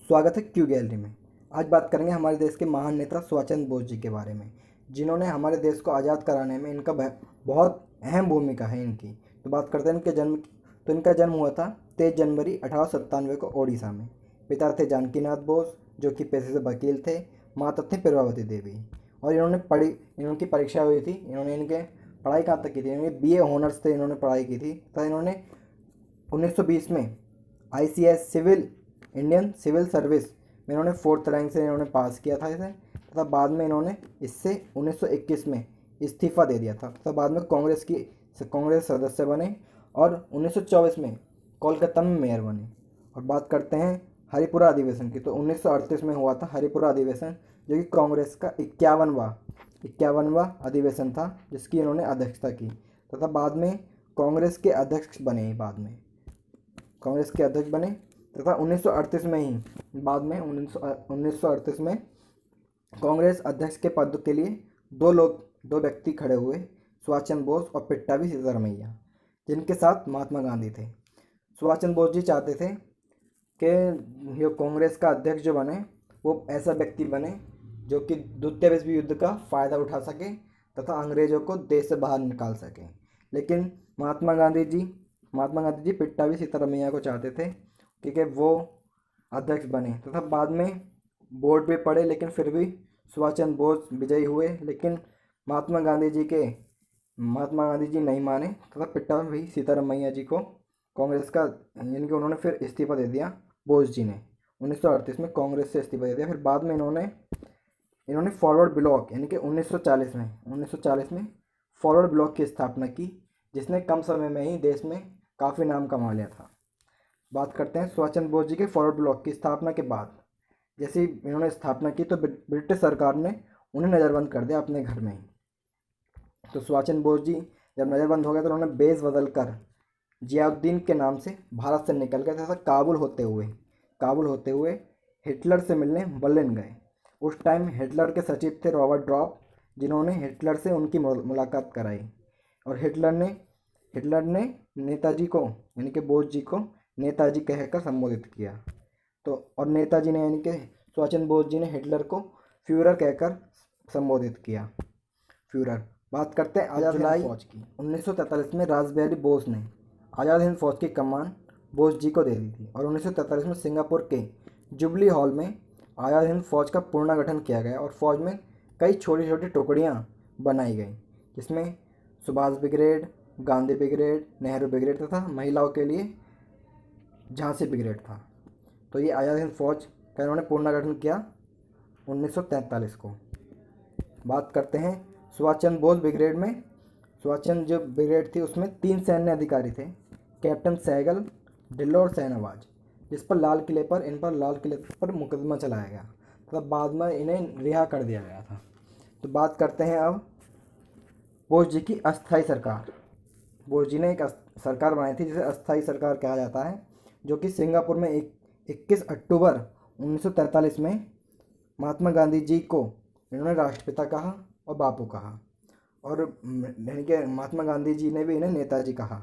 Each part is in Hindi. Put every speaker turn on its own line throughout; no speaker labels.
स्वागत है क्यू गैलरी में। आज बात करेंगे हमारे देश के महान नेता सुभाष चंद्र बोस जी के बारे में, जिन्होंने हमारे देश को आज़ाद कराने में इनका बहुत अहम भूमिका है इनकी। तो बात करते हैं इनके जन्म की। तो इनका जन्म हुआ था 23 जनवरी 1897 को ओडिशा में। पिता थे जानकीनाथ बोस, जो कि पेशे से वकील थे। माता थे प्रभावती देवी। और इनकी परीक्षा हुई थी। इनके पढ़ाई कहाँ तक की थी? इन्होंने BA ऑनर्स से इन्होंने पढ़ाई की थी। तो इन्होंने 1920 में ICS इंडियन सिविल सर्विस में इन्होंने 4th रैंक से इन्होंने पास किया था इसे, तथा बाद में इन्होंने इससे 1921 में इस्तीफ़ा दे दिया था। तथा बाद में कांग्रेस सदस्य बने और 1924 में कोलकाता में मेयर बने। और बात करते हैं हरिपुरा अधिवेशन की। तो 1938 में हुआ था हरिपुरा अधिवेशन, जो कि कांग्रेस का 51वां अधिवेशन था, जिसकी इन्होंने अध्यक्षता की। तथा बाद में कांग्रेस के अध्यक्ष बने तथा 1938 में ही बाद में 1938 में कांग्रेस अध्यक्ष के पद के लिए दो व्यक्ति खड़े हुए, सुभाष चंद्र बोस और पिट्टाभी सीतारमैया, जिनके साथ महात्मा गांधी थे। सुभाष चंद्र बोस जी चाहते थे कि ये कांग्रेस का अध्यक्ष जो बने वो ऐसा व्यक्ति बने जो कि द्वितीय विश्व युद्ध का फ़ायदा उठा सके तथा अंग्रेज़ों को देश से बाहर निकाल सके। लेकिन महात्मा गांधी जी पिट्टाभी सीतारमैया को चाहते थे क्योंकि वो अध्यक्ष बने। तथा बाद में वोट भी पड़े, लेकिन फिर भी सुभाष चंद्र बोस विजयी हुए। लेकिन महात्मा गांधी जी नहीं माने तथा पिट्टाभी सीतारमैया जी को कांग्रेस का यानी कि उन्होंने फिर इस्तीफा दे दिया। बोस जी ने 1938 में कांग्रेस से इस्तीफा दे दिया। फिर बाद में इन्होंने फॉरवर्ड ब्लॉक यानी कि 1940 में फॉरवर्ड ब्लॉक की स्थापना की, जिसने कम समय में ही देश में काफ़ी नाम कमा लिया था। बात करते हैं सुभाष चंद्र बोस जी के फॉरवर्ड ब्लॉक की स्थापना के बाद। जैसे ही इन्होंने स्थापना की तो ब्रिटिश सरकार ने उन्हें नज़रबंद कर दिया अपने घर में ही। तो सुभाष चंद्र बोस जी जब नज़रबंद हो गया तो उन्होंने बेस बदल कर जियाउद्दीन के नाम से भारत से निकल गए तथा काबुल होते हुए हिटलर से मिलने बर्लिन गए। उस टाइम हिटलर के सचिव थे रॉबर्ट ड्रॉप, जिन्होंने हिटलर से उनकी मुलाकात कराई। और हिटलर ने नेताजी को यानी कि बोस जी को नेताजी कहकर संबोधित किया। तो और नेताजी ने यानी कि सुभाष चंद्र बोस जी ने हिटलर को फ्यूरर कहकर संबोधित किया। फ्यूरर। बात करते हैं आज़ाद हिंद फौज की। 1943 में रासबिहारी बोस ने आज़ाद हिंद फौज की कमान बोस जी को दे दी थी। और 1943 में सिंगापुर के जुबली हॉल में आज़ाद हिंद फौज का पुनर्गठन किया गया और फौज में कई छोटी छोटी टुकड़ियाँ बनाई गई, जिसमें Subhash brigade, Gandhi brigade, Nehru brigade तथा महिलाओं के लिए झांसी ब्रिगेड था। तो ये आज़ाद हिंद फौज का इन्होंने पुनर्गठन किया 1943 को। बात करते हैं सुभाष चंद्र बोस ब्रिगेड में। सुभाष चंद्र जो ब्रिगेड थी उसमें 3 सैन्य अधिकारी थे, कैप्टन सहगल, ढिल्लों और शहनवाज, इन पर लाल किले पर मुकदमा चलाया गया। तो बाद में इन्हें रिहा कर दिया गया था। तो बात करते हैं अब बोस जी की अस्थायी सरकार। बोस जी ने एक सरकार बनाई थी जिसे अस्थायी सरकार कहा जाता है, जो कि सिंगापुर में 21 अक्टूबर 1943 में महात्मा गांधी जी को इन्होंने राष्ट्रपिता कहा और बापू कहा, और यानी कि महात्मा गांधी जी ने भी इन्हें नेताजी कहा।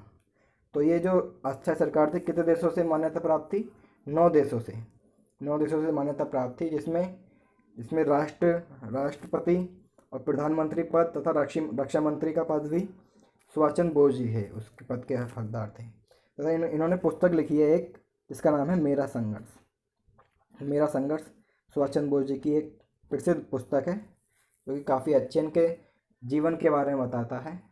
तो ये जो अस्थायी सरकार थी कितने देशों से मान्यता प्राप्त थी? 9 देशों से मान्यता प्राप्त थी, जिसमें राष्ट्रपति और प्रधानमंत्री पद तथा रक्षा मंत्री का पद भी सुभाष चंद्र बोस जी है उसके पद के हकदार थे। तथा इन्होंने पुस्तक लिखी है एक, जिसका नाम है मेरा संघर्ष। सुभाष चंद्र बोस जी की एक प्रसिद्ध पुस्तक है, जो कि काफ़ी अच्छे इनके जीवन के बारे में बताता है।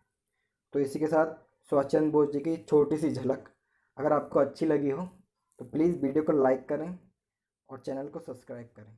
तो इसी के साथ सुभाष चंद्र बोस जी की छोटी सी झलक अगर आपको अच्छी लगी हो तो प्लीज़ वीडियो को लाइक करें और चैनल को सब्सक्राइब करें।